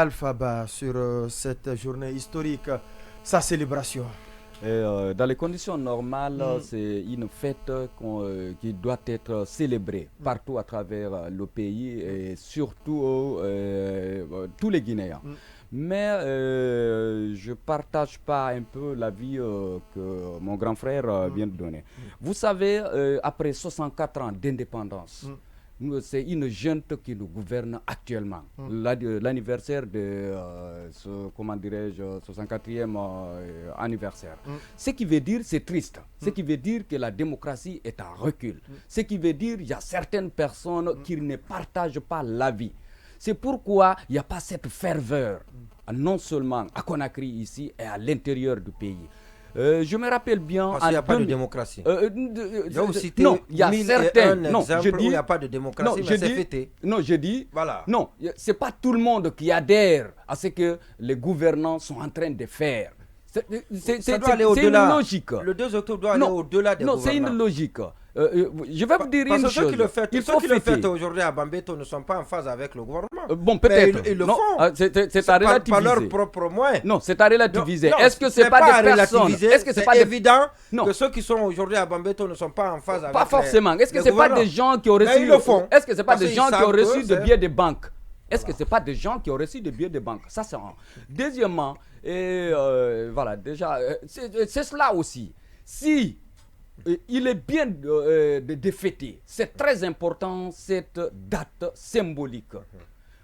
Alpha Ba sur cette journée historique, sa célébration. Dans les conditions normales, c'est une fête qui doit être célébrée partout à travers le pays et surtout tous les Guinéens. Mais je ne partage pas un peu l'avis que mon grand frère vient de donner. Vous savez, après 64 ans d'indépendance, c'est une junte qui nous gouverne actuellement. L'anniversaire de comment dirais-je, 64e anniversaire. Ce qui veut dire, c'est triste. Ce qui veut dire que la démocratie est en recul. Ce qui veut dire qu'il y a certaines personnes qui ne partagent pas l'avis. C'est pourquoi il n'y a pas cette ferveur, non seulement à Conakry ici et à l'intérieur du pays. Je me rappelle bien. Parce qu'il n'y a pas de démocratie. Non, il y a certains. Non, je dis, où il n'y a pas de démocratie, mais c'est fêté. Non, je dis. Voilà. Non, c'est pas tout le monde qui adhère à ce que les gouvernants sont en train de faire. C'est une logique. Le 2 octobre doit aller au-delà des gouvernants. Non, c'est une logique. Je vais vous dire une chose. Ceux qui le font aujourd'hui à Bambeto ne sont pas en phase avec le gouvernement. Bon, peut-être. Ils le font. C'est à relativiser. Par leur propre moyen. Non, c'est à relativiser. Est-ce que c'est pas des personnes? Est-ce que c'est pas évident que ceux qui sont aujourd'hui à Bambeto ne sont pas en phase avec. Pas forcément. Est-ce que c'est pas des gens qui ont reçu? Ils le font. Est-ce que c'est pas des gens qui ont reçu des billets de banque? Est-ce que ce n'est pas des gens qui ont reçu des billets de banque? Ça, c'est un. Deuxièmement, voilà, déjà, c'est cela aussi. Si il est bien de fêter, c'est très important cette date symbolique.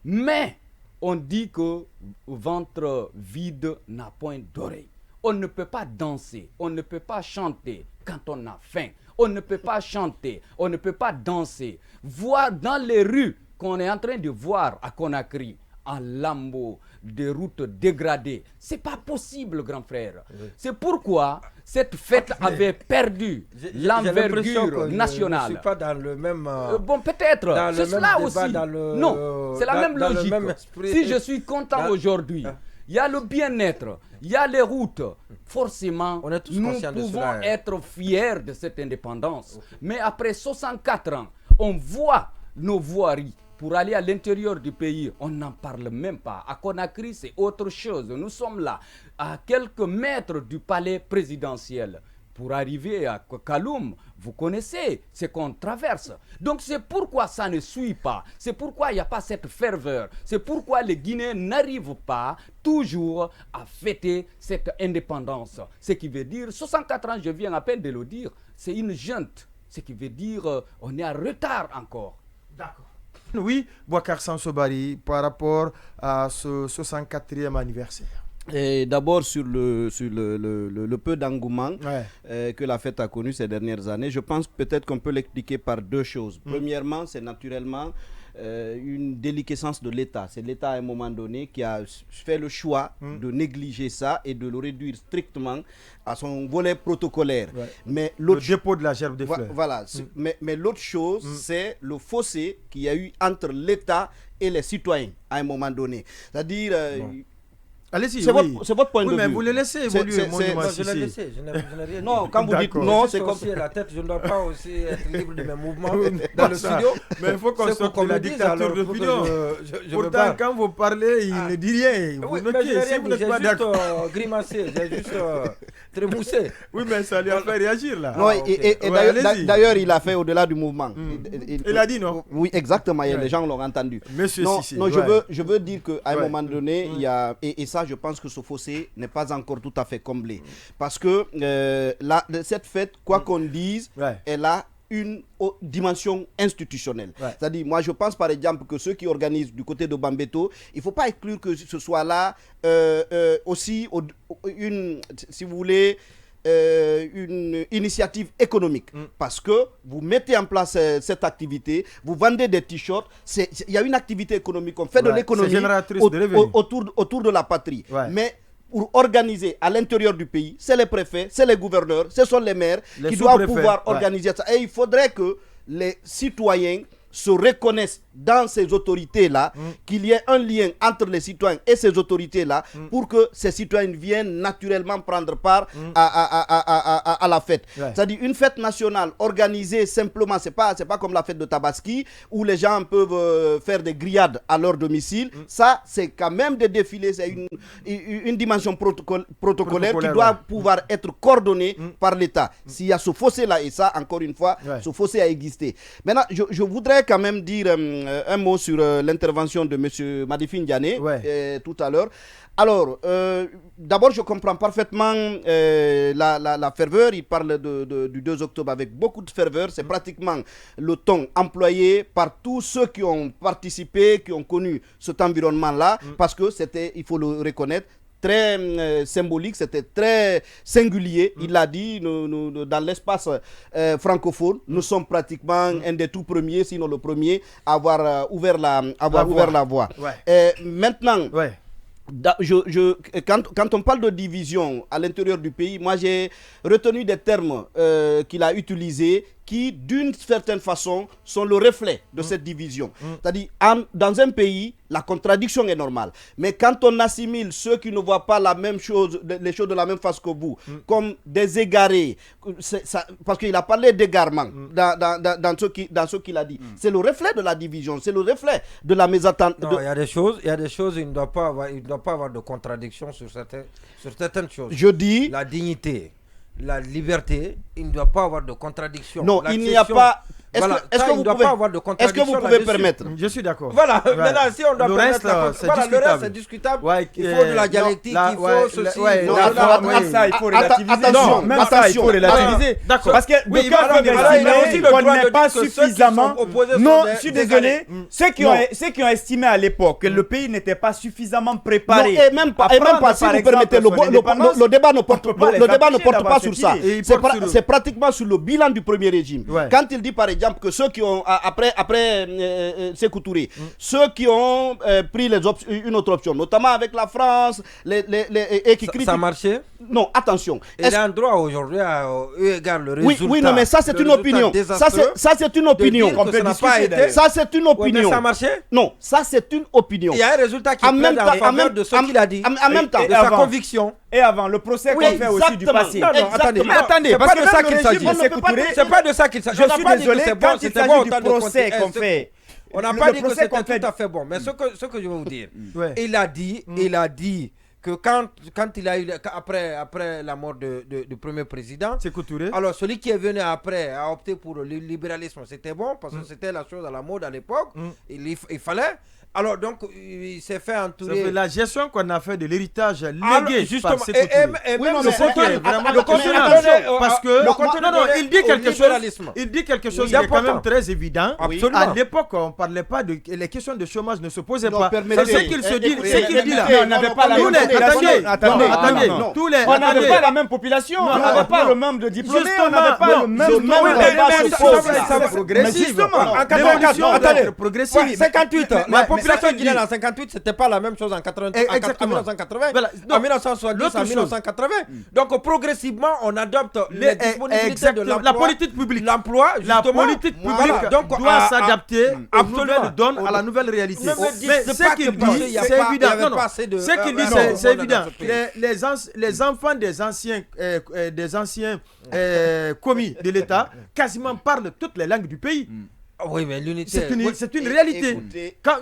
Mais on dit que ventre vide n'a point d'oreille. On ne peut pas danser, on ne peut pas chanter quand on a faim. On ne peut pas chanter, on ne peut pas danser. Voir dans les rues qu'on est en train de voir à Conakry, en lambeaux, des routes dégradées. C'est pas possible, grand frère. Oui. C'est pourquoi cette fête avait perdu l'envergure nationale. Je ne suis pas dans le même. Bon, peut-être. C'est cela aussi. Non, c'est la même logique. Si je suis content aujourd'hui, il y a le bien-être, il y a les routes. Forcément, nous pouvons être fiers de cette indépendance. Mais après 64 ans, on voit nos voiries. Pour aller à l'intérieur du pays, on n'en parle même pas. À Conakry, c'est autre chose. Nous sommes là, à quelques mètres du palais présidentiel. Pour arriver à Kaloum, vous connaissez ce qu'on traverse. Donc c'est pourquoi ça ne suit pas. C'est pourquoi il n'y a pas cette ferveur. C'est pourquoi les Guinéens n'arrivent pas toujours à fêter cette indépendance. Ce qui veut dire, 64 ans, je viens à peine de le dire, c'est une junte. Ce qui veut dire, on est en retard encore. D'accord. Oui, Boubacar Sansobari, par rapport à ce 64e anniversaire. D'abord sur le peu d'engouement que la fête a connu ces dernières années, je pense peut-être qu'on peut l'expliquer par deux choses. Premièrement, c'est naturellement une déliquescence de l'État. C'est l'État à un moment donné qui a fait le choix de négliger ça et de le réduire strictement à son volet protocolaire. Mais le dépôt de la gerbe des fleurs. Voilà. Mais l'autre chose, c'est le fossé qu'il y a eu entre l'État et les citoyens à un moment donné. C'est-à-dire... Allez-y, c'est votre point de vue. Mais vous le laissez évoluer. Je l'ai laissé, je n'ai rien dit. Non, quand vous dites non, c'est comme... la tête, je ne dois pas aussi être libre de mes mouvements dans le studio. Mais il faut qu'on sorte de la dictature de Pidon. Pourtant, quand vous parlez, il ne dit rien. Vous notez, si vous n'êtes pas d'accord. J'ai juste grimacé, j'ai juste trémoussé. Oui, mais ça lui a fait réagir là. Non, et d'ailleurs, il a fait au-delà du mouvement. Il a dit non. Oui, exactement, les gens l'ont entendu. Monsieur Sissi. Non, je veux dire qu'à un moment donné, il y a... Et ça, je pense que ce fossé n'est pas encore tout à fait comblé. Parce que cette fête, quoi qu'on dise, elle a une dimension institutionnelle. C'est-à-dire, moi je pense par exemple que ceux qui organisent du côté de Bambeto, il ne faut pas exclure que ce soit là aussi si vous voulez, une initiative économique parce que vous mettez en place cette activité, vous vendez des t-shirts, il y a une activité économique, on fait de l'économie autour de la patrie. Mais pour organiser à l'intérieur du pays, c'est les préfets, c'est les gouverneurs, ce sont les maires qui doivent pouvoir organiser ça. Et il faudrait que les citoyens se reconnaissent dans ces autorités-là, qu'il y ait un lien entre les citoyens et ces autorités-là pour que ces citoyens viennent naturellement prendre part à la fête. C'est-à-dire une fête nationale organisée simplement, c'est pas comme la fête de Tabaski où les gens peuvent faire des grillades à leur domicile. Ça, c'est quand même des défilés, c'est une dimension protocolaire qui doit pouvoir être coordonnée par l'État. S'il y a ce fossé-là, et ça, encore une fois, ce fossé a existé. Maintenant, je voudrais quand même dire un mot sur l'intervention de M. Madifine Diané tout à l'heure. Alors, d'abord, je comprends parfaitement la ferveur. Il parle du 2 octobre avec beaucoup de ferveur. C'est pratiquement le ton employé par tous ceux qui ont participé, qui ont connu cet environnement-là, parce que c'était, il faut le reconnaître, très symbolique, c'était très singulier. Il l'a dit, nous, dans l'espace francophone, nous sommes pratiquement un des tout premiers, sinon le premier, à avoir ouvert la voie. Maintenant, quand on parle de division à l'intérieur du pays, moi j'ai retenu des termes qu'il a utilisés qui, d'une certaine façon, sont le reflet de cette division. C'est-à-dire, dans un pays, la contradiction est normale. Mais quand on assimile ceux qui ne voient pas la même chose, les choses de la même façon que vous, comme des égarés, parce qu'il a parlé d'égarement dans ce qu'il a dit. C'est le reflet de la division, c'est le reflet de la mésentente. Il y a des choses, il ne doit pas avoir de contradiction sur certaines choses. Je dis... La dignité, la liberté, il ne doit pas avoir de contradiction. Non, il n'y a pas... Est-ce que vous pouvez permettre? Je suis d'accord. Voilà, maintenant si on doit permettre le reste c'est discutable. Il faut de la dialectique, il faut ceci. Ça, il faut relativiser. Non, même ça, il faut relativiser. D'accord. Parce que qu'on n'est pas suffisamment... Non, je suis désolé. Ceux qui ont estimé à l'époque que le pays n'était pas suffisamment préparé. Et même pas, si vous permettez, le débat ne porte pas sur ça. C'est pratiquement sur le bilan du premier régime. Quand il dit par exemple que ceux qui ont, après Sékou Touré, ceux qui ont pris une autre option, notamment avec la France, et qui critiquent... Ça marchait? Non, attention. Il a un droit aujourd'hui à égard le résultat. Oui, non, mais ça c'est une opinion. Ça c'est une opinion. Ça c'est une opinion. Ça marchait? Non, ça c'est une opinion. Il y a un résultat qui est en faveur de ce qu'il a dit. En même temps. De sa conviction. Et avant, le procès qu'on fait aussi du passé. Non, attendez, parce que ça qu'il s'agit. C'est pas de ça qu'il s'agit. Je suis désolé, quand il s'agit du procès qu'on fait, on n'a pas dit que c'était tout à fait bon. Mais ce que je veux vous dire, il a dit que quand il a eu, après la mort du premier président, alors celui qui est venu après a opté pour le libéralisme. C'était bon parce que c'était la chose à la mode à l'époque. Il fallait. Alors donc il s'est fait entourer. C'est la gestion qu'on a fait de l'héritage légué justement, par Sékou Touré. Et même le contenu, parce que il dit quelque chose qui est quand même très évident. Absolument. À l'époque, on ne parlait pas de les questions de chômage ne se posaient pas. C'est ce qu'il se dit, là. On n'avait pas la même population. Attendez, on n'avait pas la même population. On n'avait pas le même de diplômés. On n'avait pas le même de progressif. 58. La population guinéenne en 58, c'était pas la même chose en 1980, en 1970, en 1980. Donc progressivement, on adopte les disponibilités de l'emploi. La politique publique. L'emploi, la politique publique doit s'adapter aux nouvelles donnes, à la nouvelle réalité. Mais ce qu'il dit, c'est évident. Ce qu'il dit, c'est évident. Les enfants des anciens commis de l'État quasiment parlent toutes les langues du pays. Oui, mais l'unité... C'est une réalité. Quand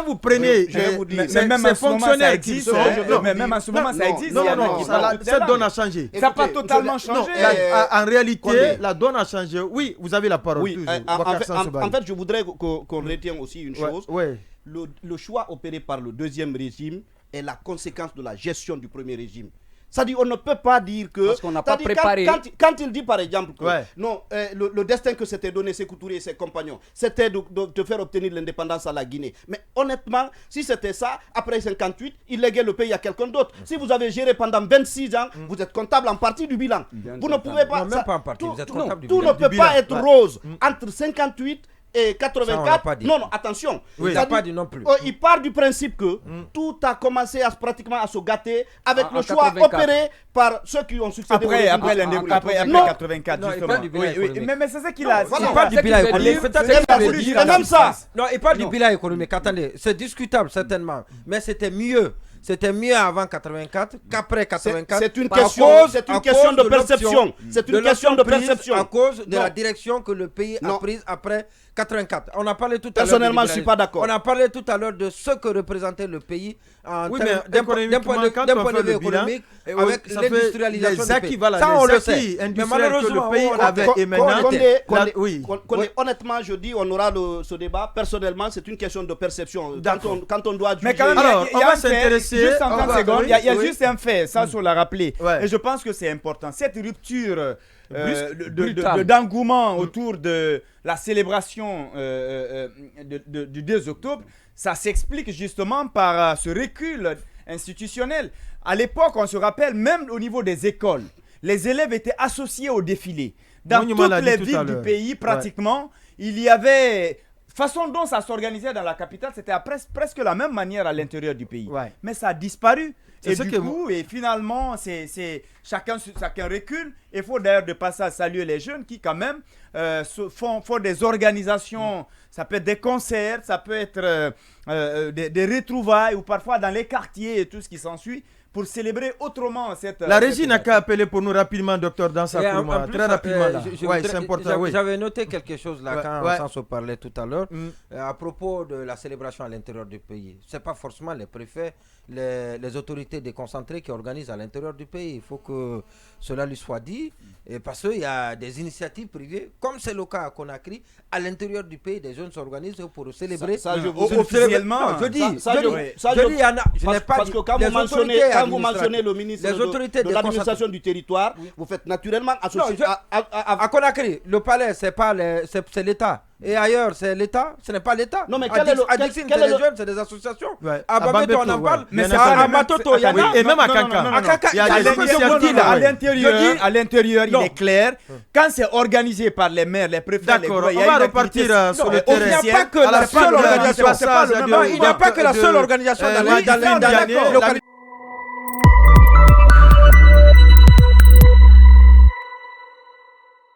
vous prenez ces fonctionnaires qui sont... Mais même en ce moment, ça existe. Non, cette donne a changé. Ça n'a pas totalement changé. En réalité, la donne a changé. Oui, vous avez la parole. Oui, en fait, je voudrais qu'on retienne aussi une chose. Le choix opéré par le deuxième régime est la conséquence de la gestion du premier régime. C'est-à-dire, on ne peut pas dire que... Parce qu'on n'a pas préparé... Quand il dit, par exemple, que non, le destin que s'était donné Sékou Touré et ses compagnons, c'était de faire obtenir l'indépendance à la Guinée. Mais honnêtement, si c'était ça, après 58, il léguait le pays à quelqu'un d'autre. Si vous avez géré pendant 26 ans, vous êtes comptable en partie du bilan. Vous ne pouvez pas... Non, même pas en partie, vous êtes comptable du bilan. Tout ne peut pas être rose entre 58 84. Non, attention. Il n'a pas dit non plus. Il part du principe que tout a commencé pratiquement à se gâter avec le choix 84. Opéré par ceux qui ont succédé. Après 84, justement. Mais c'est ça qu'il a. Il parle du bilan économique. C'est même ça. Non, il parle du bilan économique. Attendez, c'est discutable certainement. Mais c'était mieux. C'était mieux avant 84 qu'après 84. C'est une question de perception. C'est une question de perception. À cause de la direction que le pays a prise après 84. On a parlé tout à l'heure. Personnellement, je ne suis pas d'accord. On a parlé tout à l'heure de ce que représentait le pays d'un point de vue économique avec l'industrialisation du pays. Ça, on le sait. Mais malheureusement, le pays avait émergé. Honnêtement, je dis, on aura ce débat. Personnellement, c'est une question de perception. Quand on doit juger. Mais quand même, on va s'intéresser. Juste en 30 secondes, il y a juste un fait, ça, sur l'a rappelé. Et je pense que c'est important. Cette rupture d'engouement autour de la célébration du 2 octobre, ça s'explique justement par ce recul institutionnel. À l'époque, on se rappelle, même au niveau des écoles, les élèves étaient associés au défilé. Dans toutes les villes du pays, pratiquement, il y avait... façon dont ça s'organisait dans la capitale, c'était presque la même manière à l'intérieur du pays. Mais ça a disparu. Et finalement, chacun recule. Il faut d'ailleurs de passage saluer les jeunes qui quand même font des organisations. Ça peut être des concerts, ça peut être des retrouvailles ou parfois dans les quartiers et tout ce qui s'ensuit, pour célébrer autrement cette... La régie n'a qu'à appeler pour nous rapidement, docteur Dansa Kourma. Très rapidement là. C'est important. J'avais noté quelque chose là quand on s'en parlait tout à l'heure à propos de la célébration à l'intérieur du pays. Ce n'est pas forcément les préfets, les autorités déconcentrées qui organisent à l'intérieur du pays. Il faut que cela lui soit dit. Et parce qu'il y a des initiatives privées, comme c'est le cas à Conakry, à l'intérieur du pays, des jeunes s'organisent pour célébrer. Ça je vous officiellement. Je dis, il y en a. Parce que quand vous mentionnez le ministre de l'administration du territoire, vous faites naturellement associer à Conakry. Le palais, c'est l'État. Et ailleurs, c'est l'État. Ce n'est pas l'État. Non, mais à Dixine, c'est des jeunes, c'est des associations. À Bambeto, on en parle. Mais à Matoto, il y en a. Et même à Kanka. À Kanka, il y a des initiatives à l'intérieur, il est clair. Quand c'est organisé par les maires, les préfets, d'accord, on va repartir sur le terrain. Il n'y a pas que la seule organisation. Il n'y a pas que la seule organisation dans les localités.